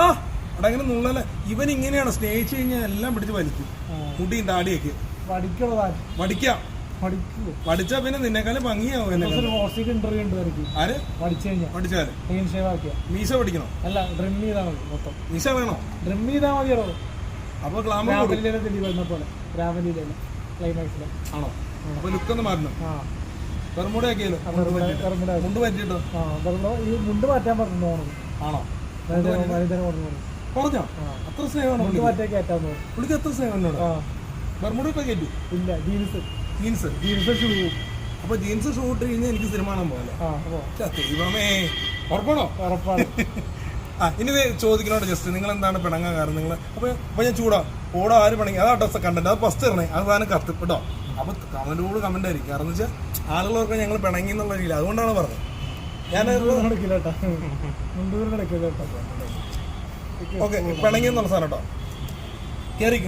ആ അവിടെ അങ്ങനെ നുള്ളല്ലേ. ഇവൻ ഇങ്ങനെയാണ്, സ്നേഹിച്ചു കഴിഞ്ഞാൽ എല്ലാം പിടിച്ച് വലിക്കും. മുടിയും താടിയൊക്കെ വടിക്കാം. പഠിച്ചാ പിന്നെ നിന്നെക്കാളും ഭംഗിയാവും. ആര് പഠിച്ചാല് മീശ പഠിക്കണം. മീശ വേണോ? അപ്പൊ ഗ്ലാമർ ആണോ? അപ്പൊ ലുക്കൊന്ന് മാറ്റണം. ബർമുഡ ആക്കിയാലോ? മുണ്ട് പറ്റിട്ടോ? മുണ്ട് മാറ്റാൻ പറഞ്ഞു. ആണോ? പറഞ്ഞോ? അത്ര സ്നേഹമാണോ പുള്ളിക്ക്? എത്ര സ്നേഹം എന്നോട്? ബർമുഡ ഇപ്പൊ കയറ്റു? ഇല്ല, ജീൻസ് ഷൂ. അപ്പൊ ജീൻസ് ഷൂ ഇട്ട് കഴിഞ്ഞാൽ എനിക്ക് സിനിമ കാണാൻ പോലെ. ദൈവമേ, ഉറപ്പാണോ? ഉറപ്പാണ്. ഇനി ചോദിക്കണോട്ടോ ജസ്റ്റ്, നിങ്ങൾ എന്താണ് പിണങ്ങാൻ കാരണം? നിങ്ങൾ അപ്പൊ ഞാൻ ചൂടാ ഓടാ ആര് പിണങ്ങി അതാ ഡ്രസ് കണ്ടന്റ്, അത് ഫസ്റ്റ് ഇറങ്ങി അത് സാധനം കത്ത് കേട്ടോ. അപ്പൊ കമന്റോട് കമന്റ് ആയിരിക്കും. കാരണം എന്ന് വെച്ചാൽ ആളുകളൊക്കെ ഞങ്ങൾ പിണങ്ങി എന്നുള്ള രീതിയിൽ, അതുകൊണ്ടാണ് പറഞ്ഞത്. ഞാൻ ഓക്കെ പിണങ്ങി എന്നുള്ള സാധനം കേട്ടോ. കയറി